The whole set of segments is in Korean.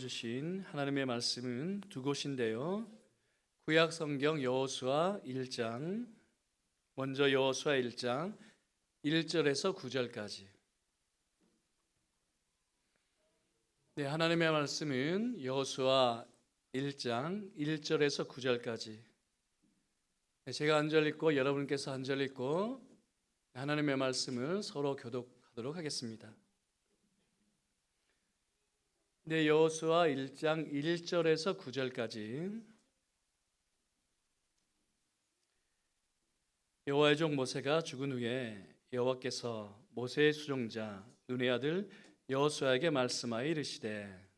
주신 하나님의 말씀은 두 곳인데요. 구약 성경 여호수아 1장, 먼저 여호수아 1장 1절에서 9절까지. 네, 하나님의 말씀은 여호수아 1장 1절에서 9절까지. 제가 한 절 읽고 여러분께서 한 절 읽고 하나님의 말씀을 서로 교독하도록 하겠습니다. 네, 여호수아 1장 1절에서 9절까지. 여호와의 종 모세가 죽은 후에 여호와께서 모세의 수종자 눈의 아들 여호수아에게 말씀하여 이르시되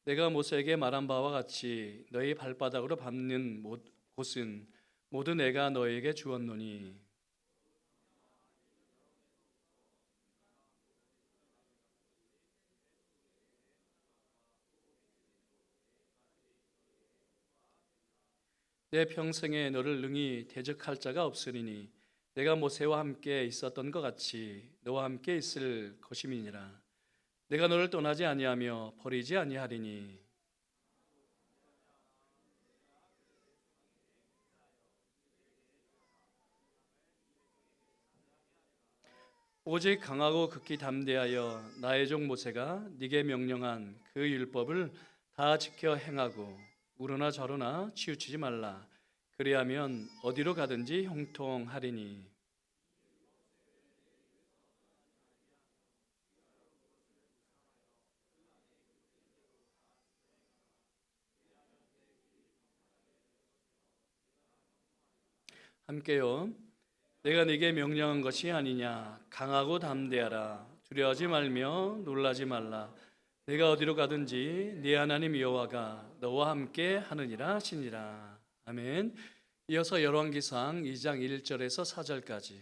내가 모세에게 말한 바와 같이 너희 발바닥으로 밟는 곳은 모두 내가 너희에게 주었노니 내 평생에 너를 능히 대적할 자가 없으리니 내가 모세와 함께 있었던 것 같이 너와 함께 있을 것임이니라. 내가 너를 떠나지 아니하며 버리지 아니하리니 오직 강하고 극히 담대하여 나의 종 모세가 네게 명령한 그 율법을 다 지켜 행하고 우러나 저러나 치우치지 말라. 그리하면 어디로 가든지 형통하리니 함께요. 내가 네게 명령한 것이 아니냐. 강하고 담대하라. 두려워하지 말며 놀라지 말라. 내가 어디로 가든지 네 하나님 여호와가 너와 함께 하느니라 하시니라. 아멘. 이어서 열왕기상 2장 1절에서 4절까지.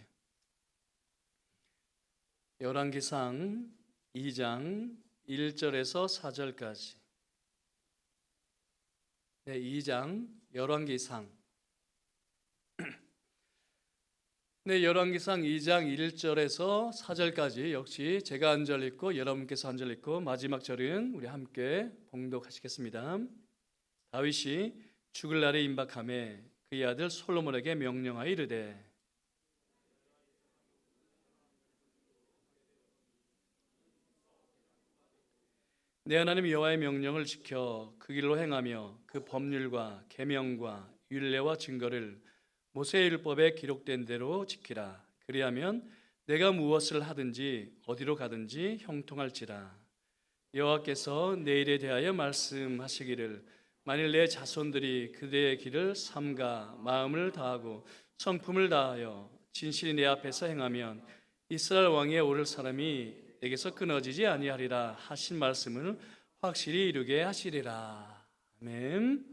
열왕기상 2장 1절에서 4절까지. 네, 2장 열왕기상. 네, 열왕기상 2장 1절에서 4절까지 역시 제가 한 절 읽고 여러분께서 한 절 읽고 마지막 절은 우리 함께 봉독하시겠습니다. 다윗이 죽을 날에 임박하매 그의 아들 솔로몬에게 명령하여 이르되 내 하나님 여호와의 명령을 지켜 그 길로 행하며 그 법률과 계명과 율례와 증거를 모세의 율법에 기록된 대로 지키라. 그리하면 내가 무엇을 하든지 어디로 가든지 형통할지라. 여호와께서 내 일에 대하여 말씀하시기를 만일 내 자손들이 그대의 길을 삼가 마음을 다하고 성품을 다하여 진실이 내 앞에서 행하면 이스라엘 왕위에 오를 사람이 내게서 끊어지지 아니하리라 하신 말씀을 확실히 이루게 하시리라. 아멘.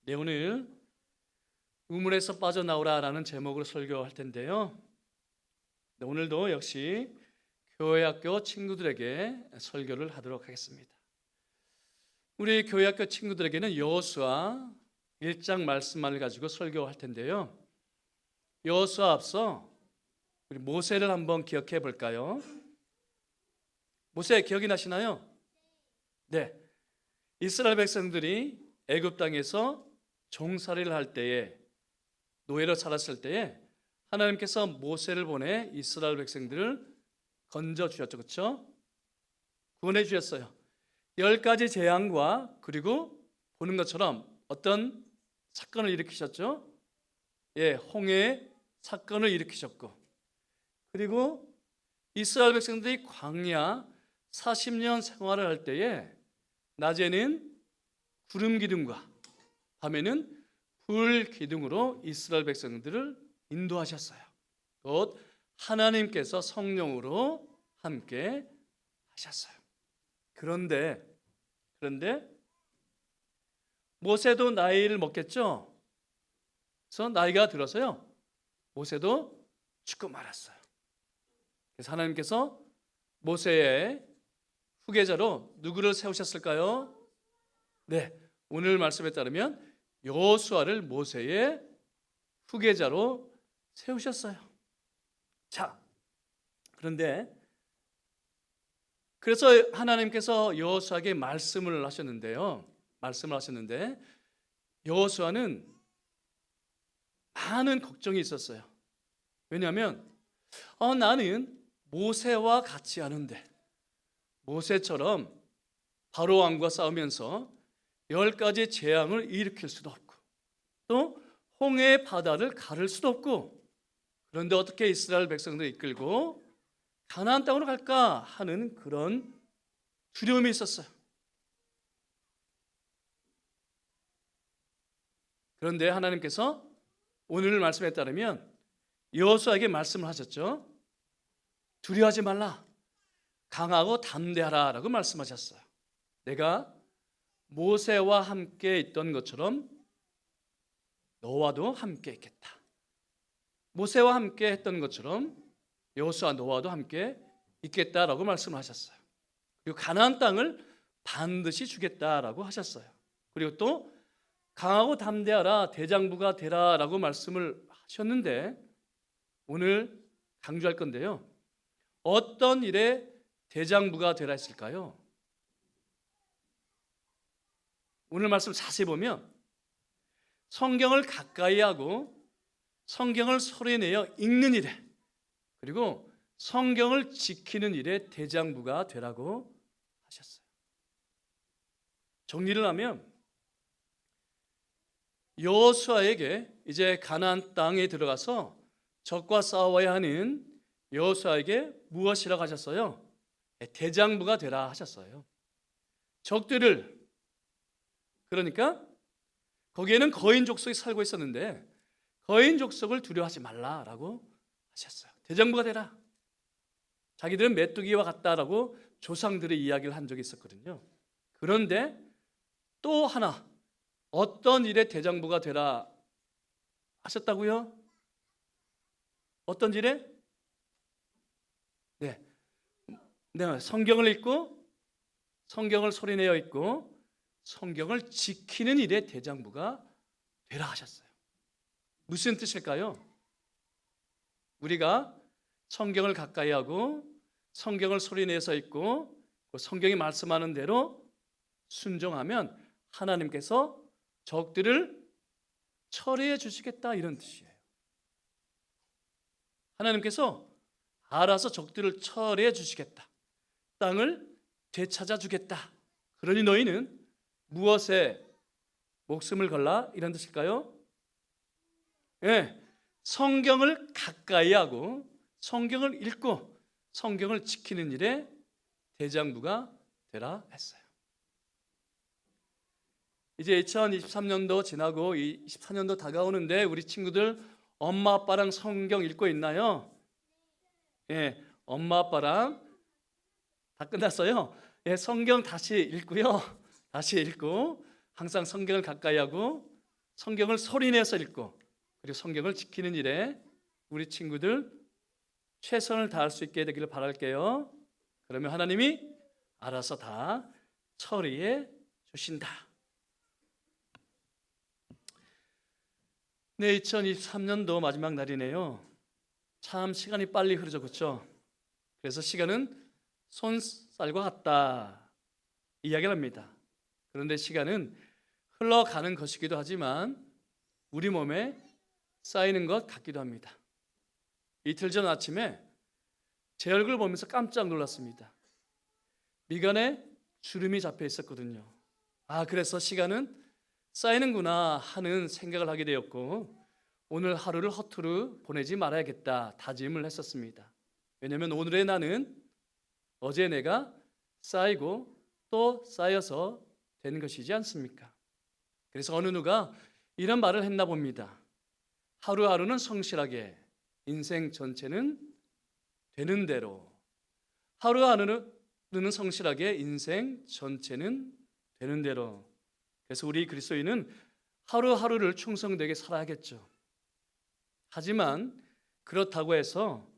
네, 오늘 우물에서 빠져나오라라는 제목으로 설교할 텐데요. 오늘도 역시 교회학교 친구들에게 설교를 하도록 하겠습니다. 우리 교회학교 친구들에게는 여호수아 1장 말씀만을 가지고 설교할 텐데요. 여호수아 앞서 우리 모세를 한번 기억해 볼까요? 모세 기억이 나시나요? 네. 이스라엘 백성들이 애굽 땅에서 종살이를 할 때에 노예로 살았을 때에 하나님께서 모세를 보내 이스라엘 백성들을 건져 주셨죠. 그렇죠? 구원해 주셨어요. 10가지 재앙과 그리고 보는 것처럼 어떤 사건을 일으키셨죠? 예, 홍해의 사건을 일으키셨고 그리고 이스라엘 백성들이 광야 40년 생활을 할 때에 낮에는 구름 기둥과 밤에는 불 기둥으로 이스라엘 백성들을 인도하셨어요. 곧 하나님께서 성령으로 함께 하셨어요. 그런데 모세도 나이를 먹겠죠. 그래서 나이가 들어서요. 모세도 죽고 말았어요. 그래서 하나님께서 모세의 후계자로 누구를 세우셨을까요? 네, 오늘 말씀에 따르면 여호수아를 모세의 후계자로 세우셨어요. 자, 그런데 그래서 하나님께서 여호수아에게 말씀을 하셨는데 여호수아는 많은 걱정이 있었어요. 왜냐하면 나는 모세와 같지 않은데, 모세처럼 바로 왕과 싸우면서 10가지 재앙을 일으킬 수도 없고, 또 홍해 바다를 가를 수도 없고, 그런데 어떻게 이스라엘 백성들을 이끌고 가나안 땅으로 갈까 하는 그런 두려움이 있었어요. 그런데 하나님께서 오늘 말씀에 따르면 여호수아에게 말씀을 하셨죠. 두려워하지 말라, 강하고 담대하라 라고 말씀하셨어요. 내가 모세와 함께 있던 것처럼 너와도 함께 있겠다. 모세와 함께 했던 것처럼 여호수아 너와도 함께 있겠다라고 말씀을 하셨어요. 그리고 가나안 땅을 반드시 주겠다라고 하셨어요. 그리고 또 강하고 담대하라, 대장부가 되라라고 말씀을 하셨는데, 오늘 강조할 건데요. 어떤 일에 대장부가 되라 했을까요? 오늘 말씀 자세히 보면 성경을 가까이 하고 성경을 소리내어 읽는 일에, 그리고 성경을 지키는 일에 대장부가 되라고 하셨어요. 정리를 하면 여호수아에게 이제 가나안 땅에 들어가서 적과 싸워야 하는 여호수아에게 무엇이라고 하셨어요? 대장부가 되라 하셨어요. 적들을, 그러니까 거기에는 거인 족속이 살고 있었는데 거인 족속을 두려워하지 말라라고 하셨어요. 대장부가 되라. 자기들은 메뚜기와 같다라고 조상들의 이야기를 한 적이 있었거든요. 그런데 또 하나, 어떤 일에 대장부가 되라 하셨다고요? 어떤 일에? 네, 성경을 읽고 성경을 소리내어 읽고 성경을 지키는 일에 대장부가 되라 하셨어요. 무슨 뜻일까요? 우리가 성경을 가까이 하고 성경을 소리내서 읽고 성경이 말씀하는 대로 순종하면 하나님께서 적들을 처리해 주시겠다, 이런 뜻이에요. 하나님께서 알아서 적들을 처리해 주시겠다, 땅을 되찾아 주겠다, 그러니 너희는 무엇에 목숨을 걸라, 이런 뜻일까요? 네, 성경을 가까이 하고 성경을 읽고 성경을 지키는 일에 대장부가 되라 했어요. 이제 2023년도 지나고 24년도 다가오는데 우리 친구들 엄마 아빠랑 성경 읽고 있나요? 예, 엄마 아빠랑 다 끝났어요. 예, 성경 다시 읽고요. 다시 읽고 항상 성경을 가까이 하고 성경을 소리내서 읽고 그리고 성경을 지키는 일에 우리 친구들 최선을 다할 수 있게 되기를 바랄게요. 그러면 하나님이 알아서 다 처리해 주신다. 네, 2023년도 마지막 날이네요. 참 시간이 빨리 흐르죠, 그렇죠? 그래서 시간은 손살과 같다 이야기를 합니다. 그런데 시간은 흘러가는 것이기도 하지만 우리 몸에 쌓이는 것 같기도 합니다. 이틀 전 아침에 제 얼굴 보면서 깜짝 놀랐습니다. 미간에 주름이 잡혀 있었거든요. 그래서 시간은 쌓이는구나 하는 생각을 하게 되었고, 오늘 하루를 허투루 보내지 말아야겠다 다짐을 했었습니다. 왜냐하면 오늘의 나는 어제 내가 쌓이고 또 쌓여서 되는 것이지 않습니까? 그래서 어느 누가 이런 말을 했나 봅니다. 하루하루는 성실하게, 인생 전체는 되는 대로. 하루하루는 성실하게, 인생 전체는 되는 대로. 그래서 우리 그리스도인은 하루하루를 충성되게 살아야겠죠. 하지만 그렇다고 해서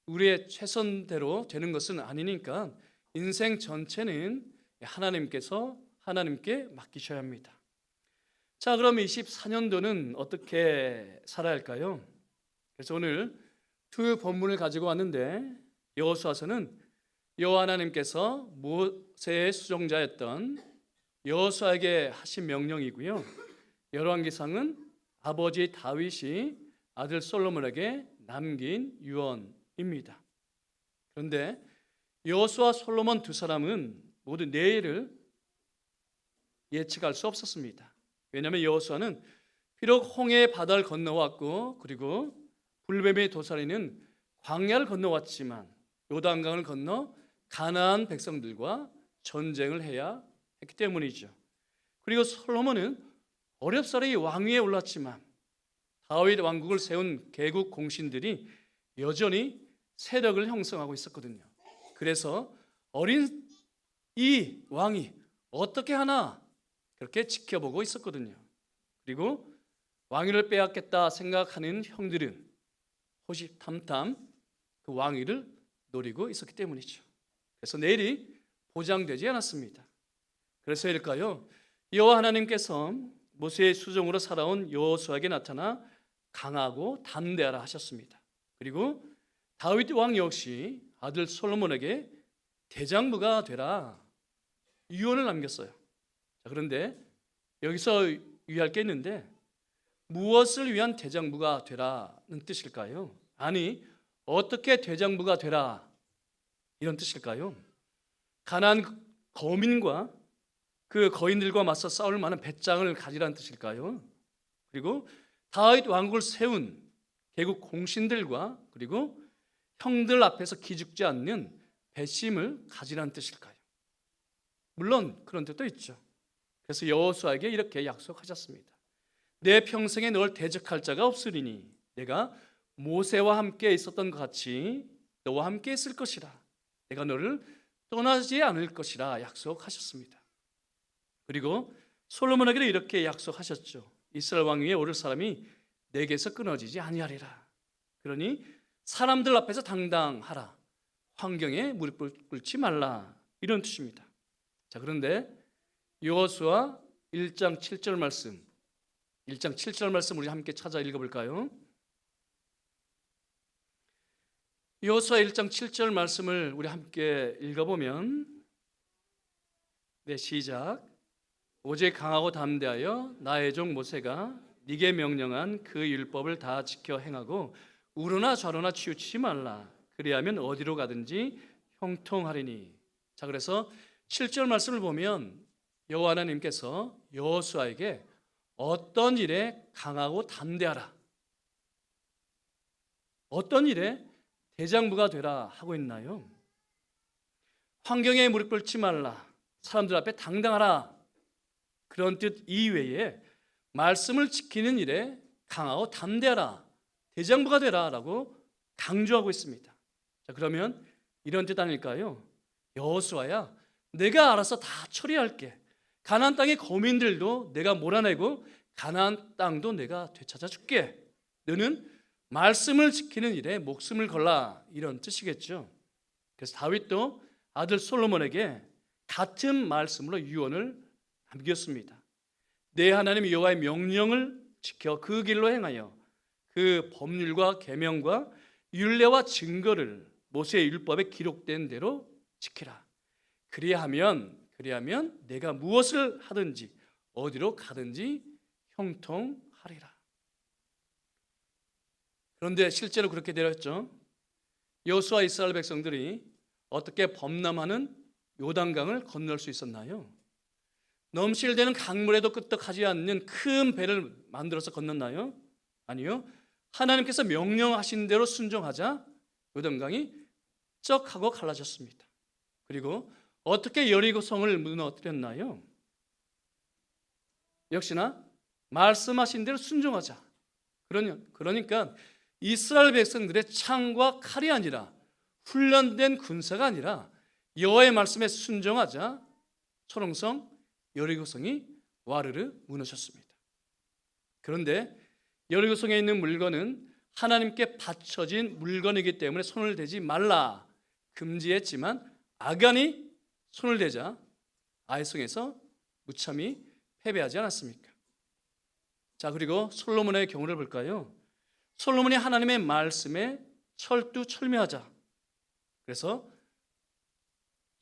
우리의 최선대로 되는 것은 아니니까 인생 전체는 하나님께 맡기셔야 합니다. 자, 그럼 24년도는 어떻게 살아야 할까요? 그래서 오늘 두 본문을 가지고 왔는데, 여호수아서는 여호와 하나님께서 모세의 수종자였던 여호수아에게 하신 명령이고요. 열왕기상은 아버지 다윗이 아들 솔로몬에게 남긴 유언입니다. 그런데 여호수아, 솔로몬 두 사람은 모두 내일을 예측할 수 없었습니다. 왜냐하면 여호수아는 비록 홍해 바다를 건너왔고, 그리고 불뱀의 도사리는 광야를 건너왔지만 요단강을 건너 가나안 백성들과 전쟁을 해야 했기 때문이죠. 그리고 솔로몬은 어렵사리 왕위에 올랐지만 다윗 왕국을 세운 개국 공신들이 여전히 세력을 형성하고 있었거든요. 그래서 어린 이 왕이 어떻게 하나 그렇게 지켜보고 있었거든요. 그리고 왕위를 빼앗겠다 생각하는 형들은 호시탐탐 그 왕위를 노리고 있었기 때문이죠. 그래서 내일이 보장되지 않았습니다. 그래서일까요? 여호와 하나님께서 모세의 수종으로 살아온 여호수아에게 나타나 강하고 담대하라 하셨습니다. 그리고 다윗 왕 역시 아들 솔로몬에게 대장부가 되라 유언을 남겼어요. 자, 그런데 여기서 유의할 게 있는데, 무엇을 위한 대장부가 되라는 뜻일까요? 아니, 어떻게 대장부가 되라 이런 뜻일까요? 가나안 거민과 그 거인들과 맞서 싸울 만한 배짱을 가지라는 뜻일까요? 그리고 다윗 왕국을 세운 개국 공신들과 그리고 형들 앞에서 기죽지 않는 배심을 가지라는 뜻일까요? 물론 그런 뜻도 있죠. 그래서 여호수아에게 이렇게 약속하셨습니다. 내 평생에 널 대적할 자가 없으리니 내가 모세와 함께 있었던 것 같이 너와 함께 있을 것이라. 내가 너를 떠나지 않을 것이라 약속하셨습니다. 그리고 솔로몬에게도 이렇게 약속하셨죠. 이스라엘 왕위에 오를 사람이 내게서 끊어지지 아니하리라. 그러니 사람들 앞에서 당당하라. 환경에 무릎 꿇지 말라. 이런 뜻입니다. 자, 그런데 여호수아 1장 7절 말씀, 1장 7절 말씀 우리 함께 찾아 읽어볼까요? 여호수아 1장 7절 말씀을 우리 함께 읽어보면, 네, 시작. 오직 강하고 담대하여 나의 종 모세가 네게 명령한 그 율법을 다 지켜 행하고 우로나 좌로나 치우치지 말라. 그리하면 어디로 가든지 형통하리니. 자, 그래서 7절 말씀을 보면 여호와 하나님께서 여호수아에게 어떤 일에 강하고 담대하라, 어떤 일에 대장부가 되라 하고 있나요? 환경에 무릎 꿇지 말라, 사람들 앞에 당당하라, 그런 뜻 이외에 말씀을 지키는 일에 강하고 담대하라, 대장부가 되라 라고 강조하고 있습니다. 자, 그러면 이런 뜻 아닐까요? 여호수아야, 내가 알아서 다 처리할게. 가나안 땅의 거민들도 내가 몰아내고 가나안 땅도 내가 되찾아 줄게. 너는 말씀을 지키는 일에 목숨을 걸라, 이런 뜻이겠죠. 그래서 다윗도 아들 솔로몬에게 같은 말씀으로 유언을 남겼습니다. 내 하나님 여호와의 명령을 지켜 그 길로 행하여 그 법률과 계명과 율례와 증거를 모세의 율법에 기록된 대로 지키라. 그리하면 내가 무엇을 하든지 어디로 가든지 형통하리라. 그런데 실제로 그렇게 되었죠. 여호수아 이스라엘 백성들이 어떻게 범람하는 요단강을 건널 수 있었나요? 넘실대는 강물에도 끄떡하지 않는 큰 배를 만들어서 건넜나요? 아니요. 하나님께서 명령하신 대로 순종하자 요단강이 쩍하고 갈라졌습니다. 그리고 어떻게 여리고성을 무너뜨렸나요? 역시나 말씀하신 대로 순종하자. 그러니까 이스라엘 백성들의 창과 칼이 아니라, 훈련된 군사가 아니라 여호와의 말씀에 순종하자 초롱성 여리고성이 와르르 무너졌습니다. 그런데 여리고성에 있는 물건은 하나님께 바쳐진 물건이기 때문에 손을 대지 말라 금지했지만, 아간이 손을 대자 아이성에서 무참히 패배하지 않았습니까? 자, 그리고 솔로몬의 경우를 볼까요? 솔로몬이 하나님의 말씀에 철두철미하자. 그래서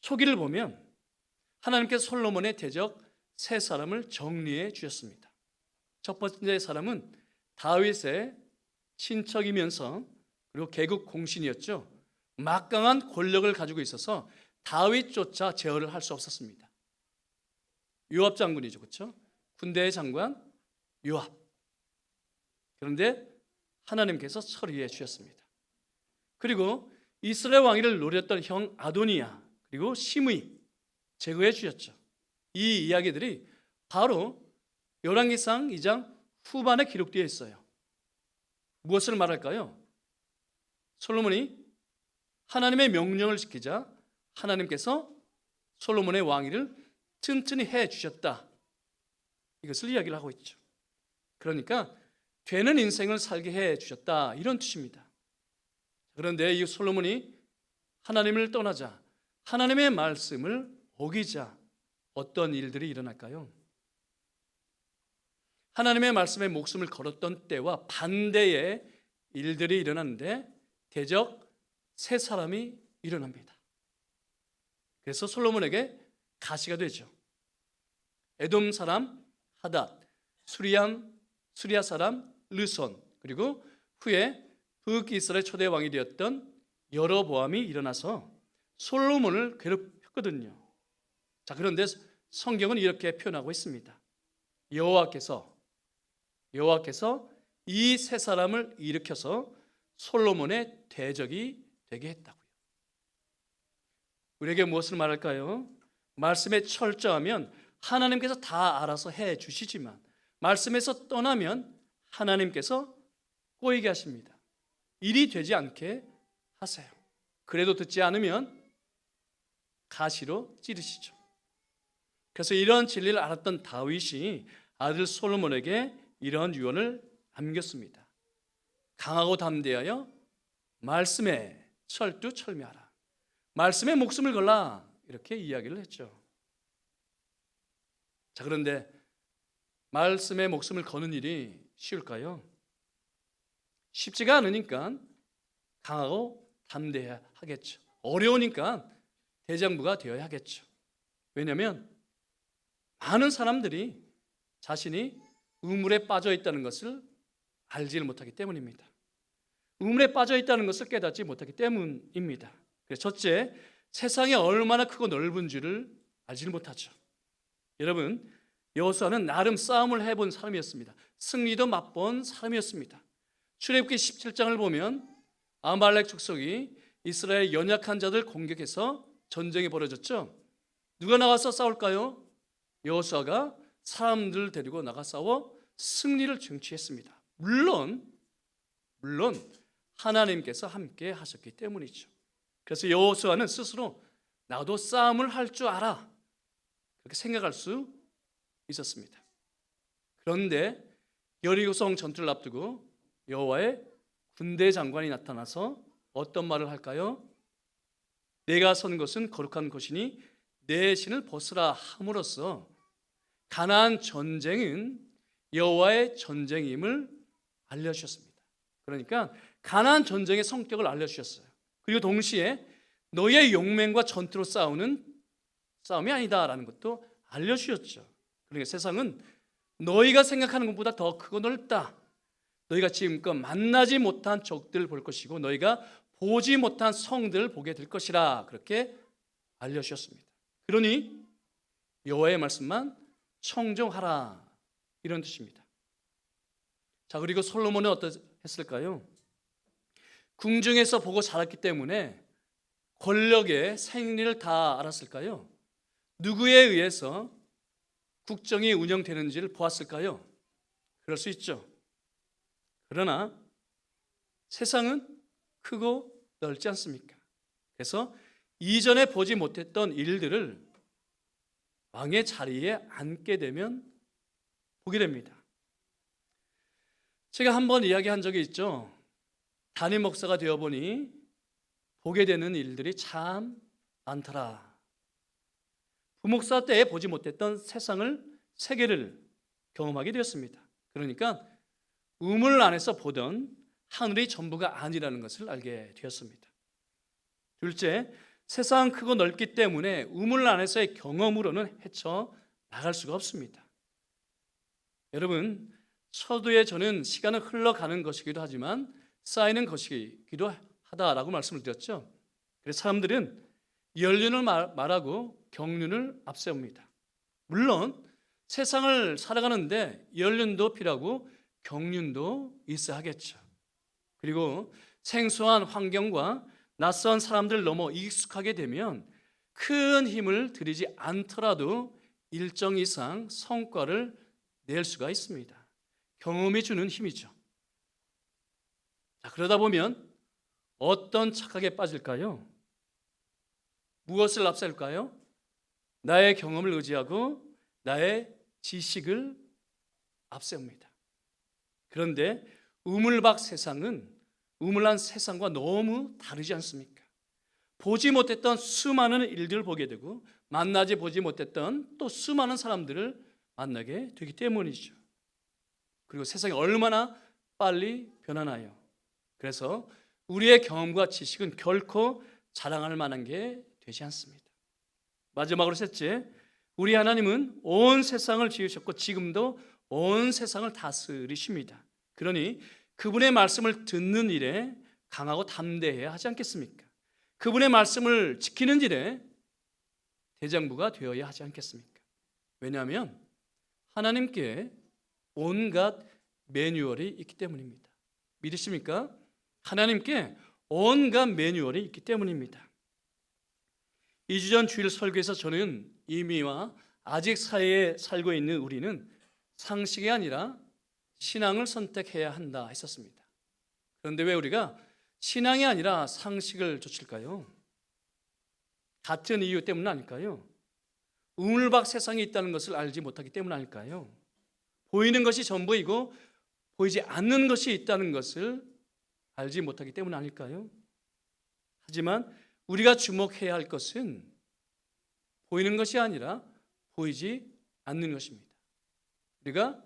초기를 보면 하나님께서 솔로몬의 대적 세 사람을 정리해 주셨습니다. 첫 번째 사람은 다윗의 친척이면서 그리고 개국 공신이었죠. 막강한 권력을 가지고 있어서 다윗조차 제어를 할 수 없었습니다. 요압 장군이죠, 그렇죠? 군대의 장관 요압. 그런데 하나님께서 처리해 주셨습니다. 그리고 이스라엘 왕위를 노렸던 형 아도니야 그리고 시므이 제거해 주셨죠. 이 이야기들이 바로 열왕기상 2장 후반에 기록되어 있어요. 무엇을 말할까요? 솔로몬이 하나님의 명령을 지키자 하나님께서 솔로몬의 왕위를 튼튼히 해 주셨다. 이것을 이야기를 하고 있죠. 그러니까 되는 인생을 살게 해 주셨다, 이런 뜻입니다. 그런데 이 솔로몬이 하나님을 떠나자, 하나님의 말씀을 어기자 어떤 일들이 일어날까요? 하나님의 말씀에 목숨을 걸었던 때와 반대의 일들이 일어나는데 대적 세 사람이 일어납니다. 그래서 솔로몬에게 가시가 되죠. 에돔 사람 하닷, 수리아 사람 르손, 그리고 후에 북이스라엘 초대 왕이 되었던 여로보암이 일어나서 솔로몬을 괴롭혔거든요. 자, 그런데 성경은 이렇게 표현하고 있습니다. 여호와께서 이 세 사람을 일으켜서 솔로몬의 대적이 되게 했다고요. 우리에게 무엇을 말할까요? 말씀에 철저하면 하나님께서 다 알아서 해 주시지만 말씀에서 떠나면 하나님께서 꼬이게 하십니다. 일이 되지 않게 하세요. 그래도 듣지 않으면 가시로 찌르시죠. 그래서 이런 진리를 알았던 다윗이 아들 솔로몬에게 이런 유언을 남겼습니다. 강하고 담대하여 말씀에 철두철미하라. 말씀에 목숨을 걸라. 이렇게 이야기를 했죠. 자, 그런데 말씀에 목숨을 거는 일이 쉬울까요? 쉽지가 않으니까 강하고 담대해야 하겠죠. 어려우니까 대장부가 되어야 하겠죠. 왜냐하면 많은 사람들이 자신이 우물에 빠져 있다는 것을 알지를 못하기 때문입니다. 우물에 빠져 있다는 것을 깨닫지 못하기 때문입니다. 그래서 첫째, 세상이 얼마나 크고 넓은 줄을 알지를 못하죠. 여러분, 여호수아는 나름 싸움을 해본 사람이었습니다. 승리도 맛본 사람이었습니다. 출애굽기 17장을 보면 아말렉 족속이 이스라엘 연약한 자들 공격해서 전쟁이 벌어졌죠. 누가 나가서 싸울까요? 여호수아가 사람들 데리고 나가 싸워 승리를 쟁취했습니다. 물론 하나님께서 함께 하셨기 때문이죠. 그래서 여호수아는 스스로 나도 싸움을 할 줄 알아, 그렇게 생각할 수 있었습니다. 그런데 여리고성 전투를 앞두고 여호와의 군대 장관이 나타나서 어떤 말을 할까요? 내가 선 것은 거룩한 곳이니 내 신을 벗으라 함으로써 가나안 전쟁은 여호와의 전쟁임을 알려주셨습니다. 그러니까 가나안 전쟁의 성격을 알려주셨어요. 그리고 동시에 너희의 용맹과 전투로 싸우는 싸움이 아니다라는 것도 알려주셨죠. 그러니까 세상은 너희가 생각하는 것보다 더 크고 넓다. 너희가 지금껏 만나지 못한 적들을 볼 것이고 너희가 보지 못한 성들을 보게 될 것이라, 그렇게 알려주셨습니다. 그러니 여호와의 말씀만 청종하라, 이런 뜻입니다. 자, 그리고 솔로몬은 어떠했을까요? 궁중에서 보고 자랐기 때문에 권력의 생리를 다 알았을까요? 누구에 의해서 국정이 운영되는지를 보았을까요? 그럴 수 있죠. 그러나 세상은 크고 넓지 않습니까? 그래서 이전에 보지 못했던 일들을 왕의 자리에 앉게 되면 보게 됩니다. 제가 한번 이야기한 적이 있죠. 담임 목사가 되어보니 보게 되는 일들이 참 많더라. 부목사 때에 보지 못했던 세계를 경험하게 되었습니다. 그러니까 우물 안에서 보던 하늘이 전부가 아니라는 것을 알게 되었습니다. 둘째, 세상은 크고 넓기 때문에 우물 안에서의 경험으로는 헤쳐 나갈 수가 없습니다. 여러분, 서두에 저는 시간은 흘러가는 것이기도 하지만 쌓이는 것이기도 하다라고 말씀을 드렸죠. 그래서 사람들은 연륜을 말하고 경륜을 앞세웁니다. 물론 세상을 살아가는데 연륜도 필요하고 경륜도 있어야 하겠죠. 그리고 생소한 환경과 낯선 사람들 넘어 익숙하게 되면 큰 힘을 들이지 않더라도 일정 이상 성과를 낼 수가 있습니다. 경험이 주는 힘이죠. 자, 그러다 보면 어떤 착각에 빠질까요? 무엇을 앞세울까요? 나의 경험을 의지하고 나의 지식을 앞세웁니다. 그런데 우물밖 세상은 우물한 세상과 너무 다르지 않습니까? 보지 못했던 수많은 일들을 보게 되고 만나지 보지 못했던 또 수많은 사람들을 만나게 되기 때문이죠. 그리고 세상이 얼마나 빨리 변하나요? 그래서 우리의 경험과 지식은 결코 자랑할 만한 게 되지 않습니다. 마지막으로 셋째, 우리 하나님은 온 세상을 지으셨고 지금도 온 세상을 다스리십니다. 그러니 그분의 말씀을 듣는 일에 강하고 담대해야 하지 않겠습니까? 그분의 말씀을 지키는 일에 대장부가 되어야 하지 않겠습니까? 왜냐하면 하나님께 온갖 매뉴얼이 있기 때문입니다. 믿으십니까? 하나님께 온갖 매뉴얼이 있기 때문입니다. 2주 전 주일 설교에서 저는 이미와 아직 사이에 살고 있는 우리는 상식이 아니라 신앙을 선택해야 한다 했었습니다. 그런데 왜 우리가 신앙이 아니라 상식을 좇을까요? 같은 이유 때문 아닐까요? 우물밖 세상이 있다는 것을 알지 못하기 때문 아닐까요? 보이는 것이 전부이고 보이지 않는 것이 있다는 것을 알지 못하기 때문 아닐까요? 하지만 우리가 주목해야 할 것은 보이는 것이 아니라 보이지 않는 것입니다. 우리가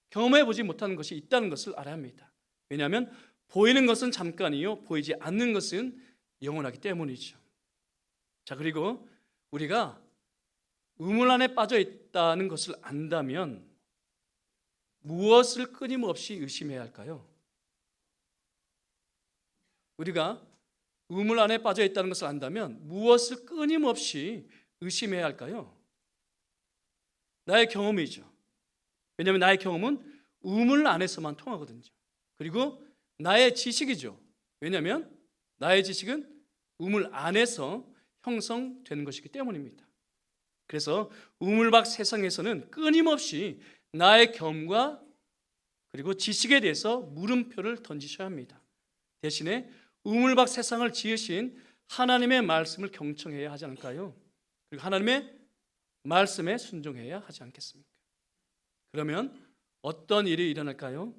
경험해 보지 못하는 것이 있다는 것을 알아야 합니다. 왜냐하면 보이는 것은 잠깐이요 보이지 않는 것은 영원하기 때문이죠. 자, 그리고 우리가 우물 안에 빠져 있다는 것을 안다면 무엇을 끊임없이 의심해야 할까요? 우리가 우물 안에 빠져 있다는 것을 안다면 무엇을 끊임없이 의심해야 할까요? 나의 경험이죠. 왜냐하면 나의 경험은 우물 안에서만 통하거든요. 그리고 나의 지식이죠. 왜냐하면 나의 지식은 우물 안에서 형성되는 것이기 때문입니다. 그래서 우물밖 세상에서는 끊임없이 나의 경험과 그리고 지식에 대해서 물음표를 던지셔야 합니다. 대신에 우물밖 세상을 지으신 하나님의 말씀을 경청해야 하지 않을까요? 그리고 하나님의 말씀에 순종해야 하지 않겠습니까? 그러면 어떤 일이 일어날까요?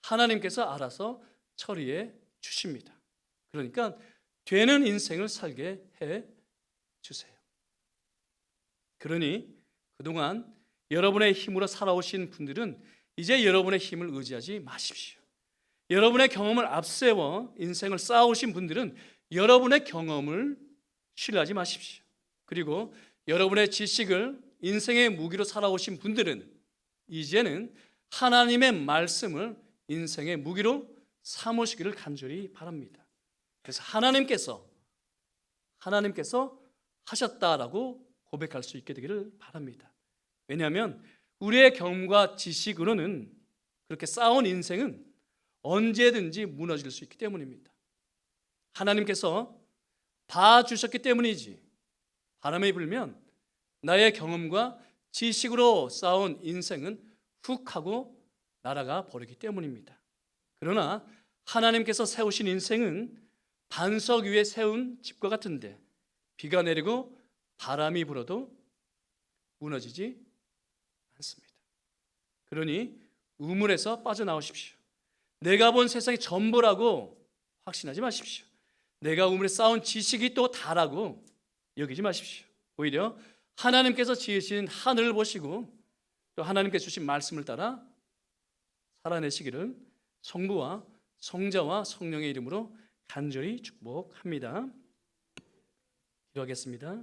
하나님께서 알아서 처리해 주십니다. 그러니까 되는 인생을 살게 해 주세요. 그러니 그동안 여러분의 힘으로 살아오신 분들은 이제 여러분의 힘을 의지하지 마십시오. 여러분의 경험을 앞세워 인생을 쌓아오신 분들은 여러분의 경험을 신뢰하지 마십시오. 그리고 여러분의 지식을 인생의 무기로 살아오신 분들은 이제는 하나님의 말씀을 인생의 무기로 삼으시기를 간절히 바랍니다. 그래서 하나님께서 하셨다라고 고백할 수 있게 되기를 바랍니다. 왜냐하면 우리의 경험과 지식으로는 그렇게 쌓아온 인생은 언제든지 무너질 수 있기 때문입니다. 하나님께서 봐주셨기 때문이지 바람이 불면 나의 경험과 지식으로 쌓아온 인생은 훅 하고 날아가 버리기 때문입니다. 그러나 하나님께서 세우신 인생은 반석 위에 세운 집과 같은데 비가 내리고 바람이 불어도 무너지지 않습니다. 그러니 우물에서 빠져나오십시오. 내가 본 세상이 전부라고 확신하지 마십시오. 내가 우물에 쌓은 지식이 또 다라고 여기지 마십시오. 오히려 하나님께서 지으신 하늘을 보시고 또 하나님께서 주신 말씀을 따라 살아내시기를 성부와 성자와 성령의 이름으로 간절히 축복합니다. 기도하겠습니다.